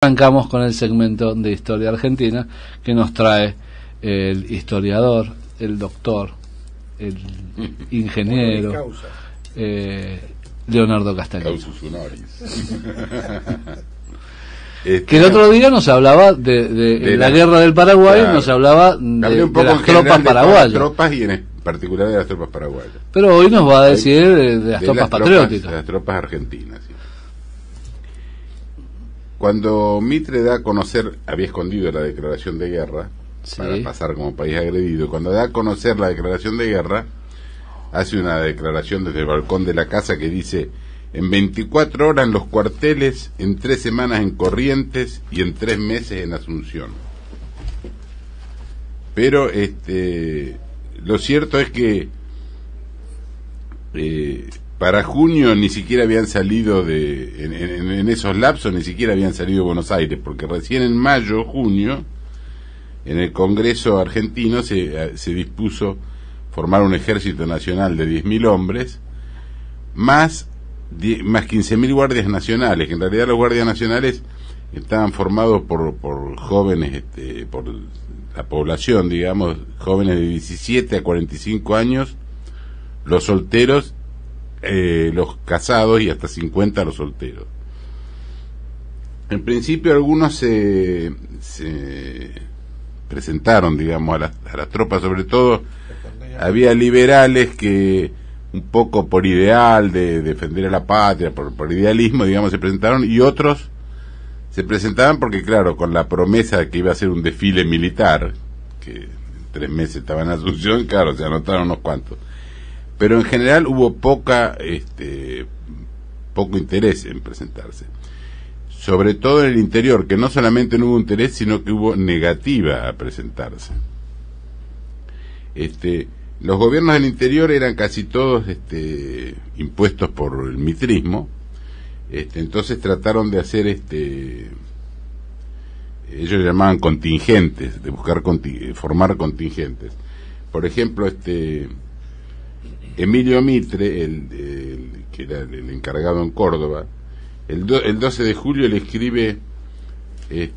Arrancamos con el segmento de Historia Argentina que nos trae el historiador, el doctor, el ingeniero Leonardo Castañeda. Que el otro día nos hablaba de la guerra del Paraguay, claro, nos hablaba de las tropas paraguayas. Tropas y en particular de las tropas paraguayas. Pero hoy nos va a decir de las tropas patrióticas. De las tropas argentinas, sí. Cuando Mitre da a conocer, había escondido la declaración de guerra, sí, para pasar como país agredido. Cuando da a conocer la declaración de guerra, hace una declaración desde el balcón de la casa que dice: en 24 horas en los cuarteles, en 3 semanas en Corrientes y en 3 meses en Asunción. Pero lo cierto es que para junio ni siquiera habían salido en esos lapsos ni siquiera habían salido de Buenos Aires, porque recién en mayo, junio, en el Congreso argentino se dispuso formar un ejército nacional de 10.000 hombres, más 15.000 guardias nacionales, que en realidad los guardias nacionales estaban formados por jóvenes, por la población, digamos, jóvenes de 17 a 45 años, los solteros, los casados y hasta 50 los solteros. En principio algunos se presentaron, digamos, a las tropas, sobre todo había liberales que un poco por ideal de defender a la patria, por idealismo, digamos, se presentaron, y otros se presentaban porque, claro, con la promesa de que iba a ser un desfile militar, que en 3 meses estaba en Asunción, claro, se anotaron unos cuantos. Pero en general hubo poco interés en presentarse. Sobre todo en el interior, que no solamente no hubo interés, sino que hubo negativa a presentarse. Los gobiernos del interior eran casi todos impuestos por el mitrismo, entonces trataron de hacer ellos llamaban contingentes, de buscar formar contingentes. Por ejemplo, Emilio Mitre, que era el encargado en Córdoba, el 12 de julio le escribe, en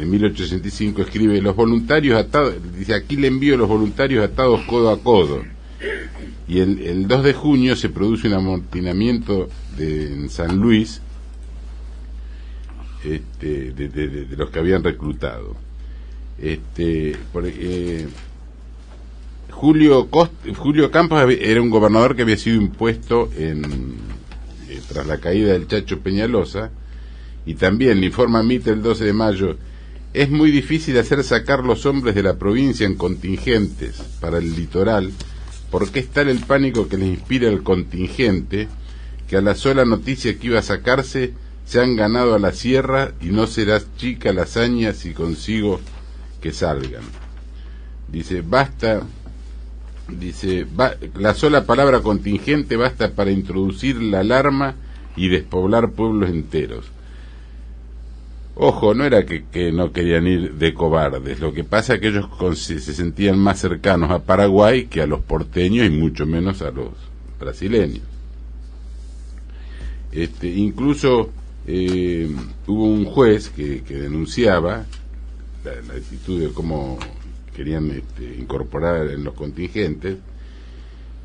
1865 escribe: los voluntarios atados, dice, aquí le envío los voluntarios atados codo a codo. Y el 2 de junio se produce un amotinamiento en San Luis, de los que habían reclutado. Julio Campos era un gobernador que había sido impuesto tras la caída del Chacho Peñalosa, y también le informa Mitre el 12 de mayo: es muy difícil hacer sacar los hombres de la provincia en contingentes para el litoral, porque es tal el pánico que les inspira el contingente, que a la sola noticia que iba a sacarse se han ganado a la sierra, y no será chica la hazaña si consigo que salgan. Dice, la sola palabra contingente basta para introducir la alarma y despoblar pueblos enteros. Ojo, no era que no querían ir de cobardes, lo que pasa es que ellos se sentían más cercanos a Paraguay que a los porteños, y mucho menos a los brasileños. Incluso hubo un juez que denunciaba la actitud de cómo querían incorporar en los contingentes,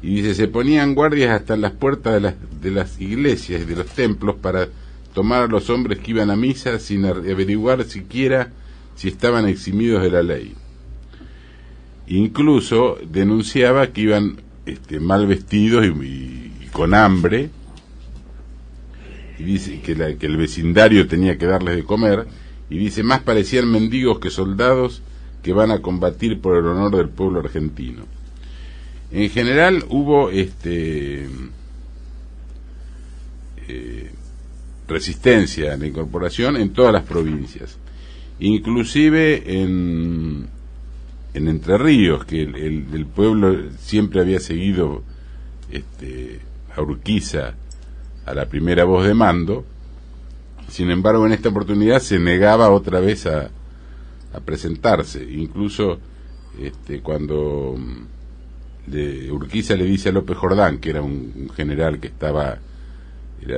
y dice: se ponían guardias hasta en las puertas de las iglesias y de los templos para tomar a los hombres que iban a misa sin averiguar siquiera si estaban eximidos de la ley. Incluso denunciaba que iban mal vestidos y con hambre, y dice que el vecindario tenía que darles de comer, y dice: más parecían mendigos que soldados que van a combatir por el honor del pueblo argentino. En general hubo resistencia a la incorporación en todas las provincias, inclusive en Entre Ríos, que el pueblo siempre había seguido a Urquiza, a la primera voz de mando. Sin embargo, en esta oportunidad se negaba otra vez a presentarse. Incluso cuando Urquiza le dice a López Jordán, que era un general que era,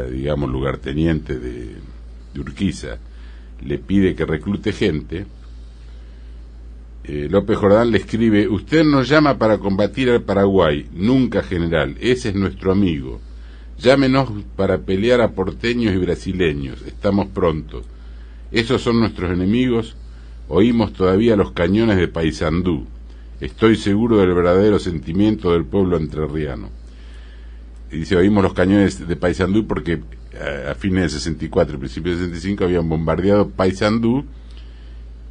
digamos, lugarteniente de Urquiza le pide que reclute gente, López Jordán le escribe: usted nos llama para combatir al Paraguay, nunca general, ese es nuestro amigo. Llámenos para pelear a porteños y brasileños, estamos prontos. Esos son nuestros enemigos, oímos todavía los cañones de Paysandú. Estoy seguro del verdadero sentimiento del pueblo entrerriano. Y dice, oímos los cañones de Paysandú porque a fines del 64, principios del 65 habían bombardeado Paysandú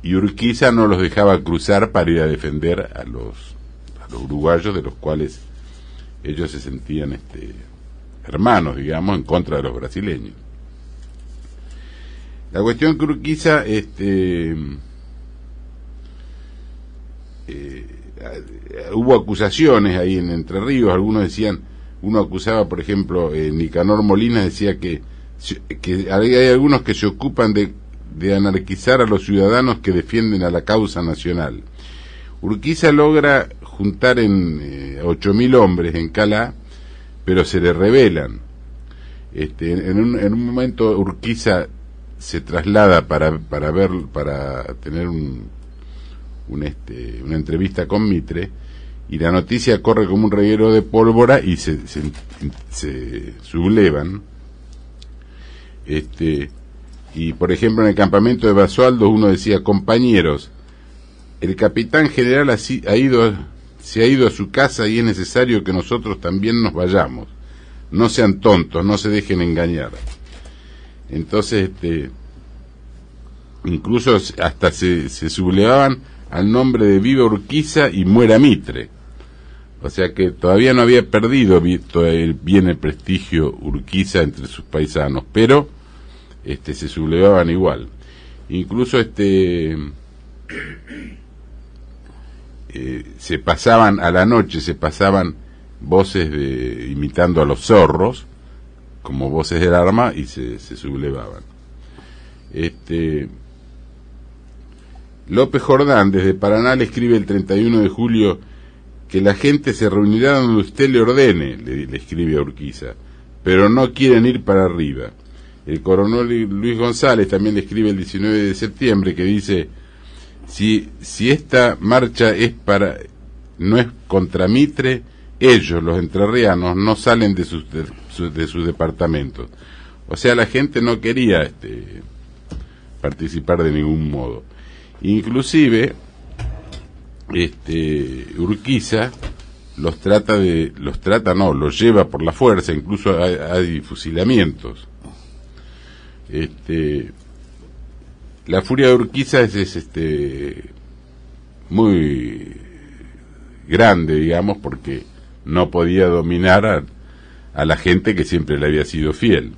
y Urquiza no los dejaba cruzar para ir a defender a los uruguayos, de los cuales ellos se sentían hermanos, digamos, en contra de los brasileños. La cuestión que Urquiza hubo acusaciones ahí en Entre Ríos, algunos decían, uno acusaba, por ejemplo, Nicanor Molina decía que hay algunos que se ocupan de anarquizar a los ciudadanos que defienden a la causa nacional. Urquiza logra juntar en 8.000 hombres en Calá, pero se le rebelan. En un momento Urquiza se traslada para tener una entrevista con Mitre, y la noticia corre como un reguero de pólvora y se sublevan. Y por ejemplo en el campamento de Basualdo uno decía: compañeros, el capitán general se ha ido a su casa y es necesario que nosotros también nos vayamos. No sean tontos, no se dejen engañar. Entonces incluso hasta se sublevaban al nombre de Viva Urquiza y muera Mitre. O sea que todavía no había perdido bien el prestigio Urquiza entre sus paisanos, pero se sublevaban igual. Incluso se pasaban a la noche, voces imitando a los zorros como voces del arma y se sublevaban. López Jordán desde Paraná le escribe el 31 de julio que la gente se reunirá donde usted le ordene, le escribe a Urquiza, pero no quieren ir para arriba. El coronel Luis González también le escribe el 19 de septiembre que dice: si esta marcha no es contra Mitre, ellos, los entrerrianos, no salen de sus departamentos. O sea, la gente no quería participar de ningún modo. Inclusive Urquiza los lleva por la fuerza, incluso hay fusilamientos. La furia de Urquiza es muy grande, digamos, porque no podía dominar a la gente que siempre le había sido fiel.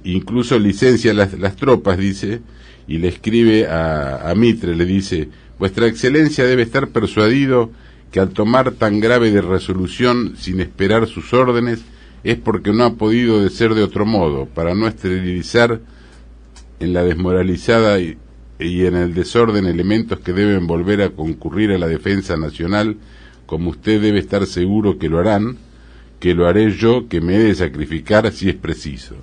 Incluso licencia las tropas, dice, y le escribe a Mitre, le dice: vuestra excelencia debe estar persuadido que al tomar tan grave de resolución sin esperar sus órdenes es porque no ha podido de ser de otro modo, para no esterilizar en la desmoralizada y en el desorden elementos que deben volver a concurrir a la defensa nacional, como usted debe estar seguro que lo harán, que lo haré yo, que me he de sacrificar si es preciso.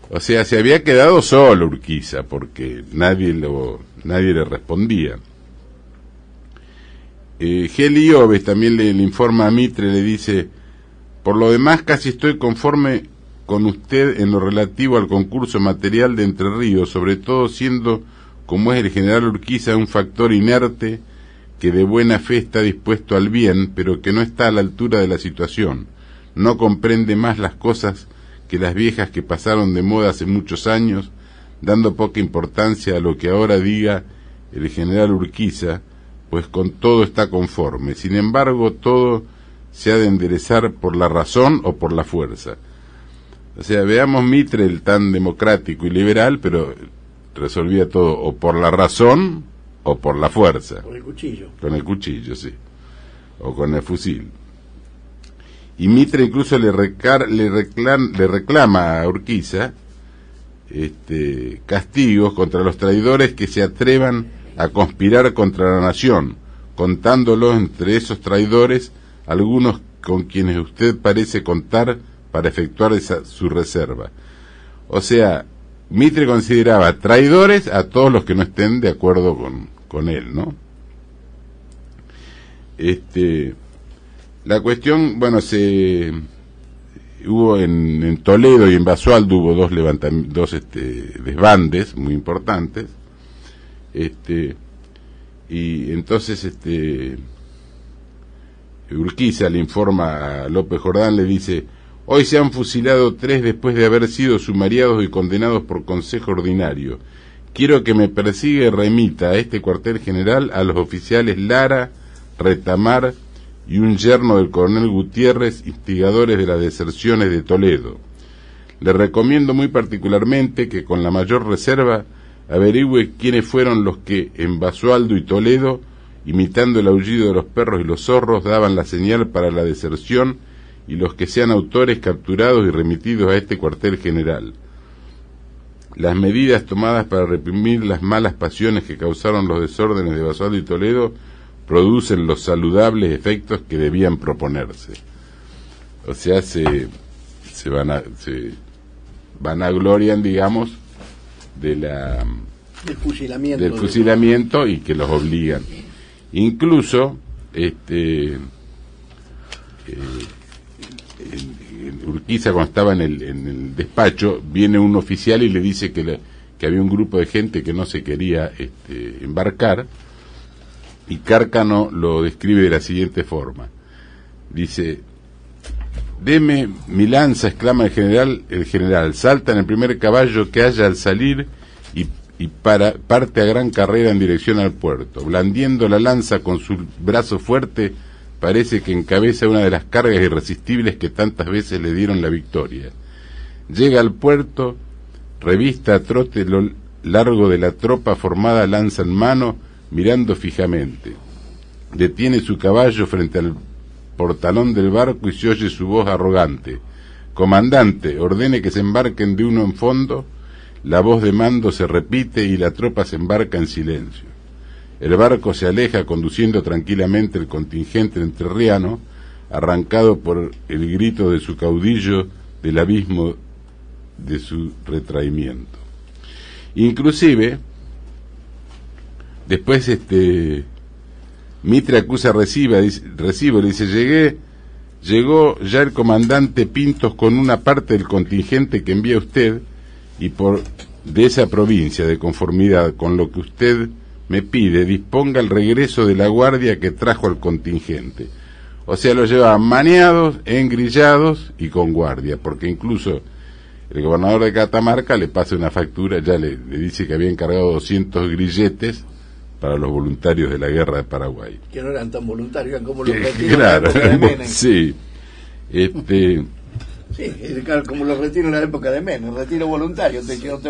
O sea, se había quedado solo Urquiza, porque nadie le respondía. Geli Oves también le informa a Mitre, le dice: por lo demás casi estoy conforme con usted en lo relativo al concurso material de Entre Ríos, sobre todo siendo, como es el general Urquiza, un factor inerte que de buena fe está dispuesto al bien, pero que no está a la altura de la situación, no comprende más las cosas que las viejas que pasaron de moda hace muchos años, dando poca importancia a lo que ahora diga el general Urquiza, pues con todo está conforme. Sin embargo, todo se ha de enderezar por la razón o por la fuerza. O sea, veamos Mitre, el tan democrático y liberal, pero resolvía todo o por la razón o por la fuerza. Con el cuchillo. Con el cuchillo, sí. O con el fusil. Y Mitre incluso le reclama a Urquiza castigos contra los traidores que se atrevan a conspirar contra la nación, contándolos entre esos traidores algunos con quienes usted parece contar para efectuar su reserva. O sea, Mitre consideraba traidores a todos los que no estén de acuerdo con él, ¿no? La cuestión, bueno, hubo en Toledo y en Basualdo hubo dos desbandes muy importantes, y entonces Urquiza le informa a López Jordán, le dice: hoy se han fusilado 3 después de haber sido sumariados y condenados por consejo ordinario. Quiero que me persiga y remita a este cuartel general a los oficiales Lara, Retamar y un yerno del coronel Gutiérrez, instigadores de las deserciones de Toledo. Le recomiendo muy particularmente que con la mayor reserva averigüe quiénes fueron los que en Basualdo y Toledo, imitando el aullido de los perros y los zorros, daban la señal para la deserción, y los que sean autores capturados y remitidos a este cuartel general. Las medidas tomadas para reprimir las malas pasiones que causaron los desórdenes de Basualdo y Toledo producen los saludables efectos que debían proponerse. O sea, se vanaglorian, digamos, del fusilamiento y que los obligan. Incluso Urquiza, cuando estaba en el despacho, viene un oficial y le dice que había un grupo de gente que no se quería embarcar, y Cárcano lo describe de la siguiente forma. Dice: deme mi lanza, exclama el general, salta en el primer caballo que haya al salir y parte a gran carrera en dirección al puerto. Blandiendo la lanza con su brazo fuerte, parece que encabeza una de las cargas irresistibles que tantas veces le dieron la victoria. Llega al puerto, revista a trote lo largo de la tropa formada, lanza en mano, mirando fijamente. Detiene su caballo frente al portalón del barco y se oye su voz arrogante: comandante, ordene que se embarquen de uno en fondo. La voz de mando se repite y la tropa se embarca en silencio. El barco se aleja conduciendo tranquilamente el contingente entrerriano, arrancado por el grito de su caudillo del abismo de su retraimiento. Inclusive, después Mitre acusa a Recibo, le dice: llegó ya el comandante Pintos con una parte del contingente que envía usted, y de esa provincia, de conformidad con lo que usted me pide, disponga el regreso de la guardia que trajo al contingente. O sea, lo llevaban maniados, engrillados y con guardia, porque incluso el gobernador de Catamarca le pasa una factura, ya le dice que había encargado 200 grilletes para los voluntarios de la guerra de Paraguay. Que no eran tan voluntarios, eran como los retiros claro, en la época de Menem. Sí. Sí, claro, como los retiros en la época de Menem, retiro voluntario,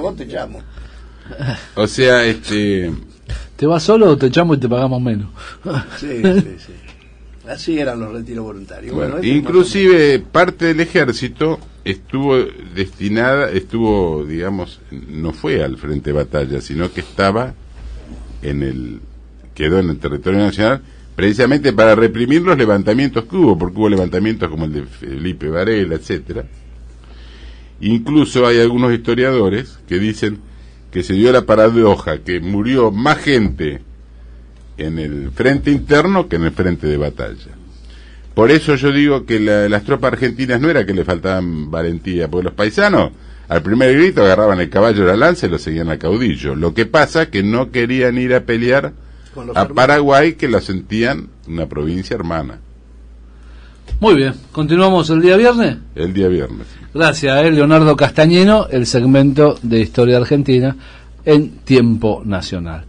vos te llamo. O sea, ¿te vas solo o te echamos y te pagamos menos? Sí. Así eran los retiros voluntarios. Bueno, inclusive parte del ejército estuvo, digamos, no fue al frente de batalla, sino que quedó en el territorio nacional, precisamente para reprimir los levantamientos que hubo, porque hubo levantamientos como el de Felipe Varela, etcétera. Incluso hay algunos historiadores que dicen que se dio la paradoja que murió más gente en el frente interno que en el frente de batalla. Por eso yo digo que las tropas argentinas no era que le faltaban valentía, porque los paisanos al primer grito agarraban el caballo de la lanza y lo seguían al caudillo. Lo que pasa que no querían ir a pelear a Paraguay, que la sentían una provincia hermana. Muy bien, ¿continuamos el día viernes? El día viernes. Gracias, Leonardo Castañino, el segmento de Historia Argentina en Tiempo Nacional.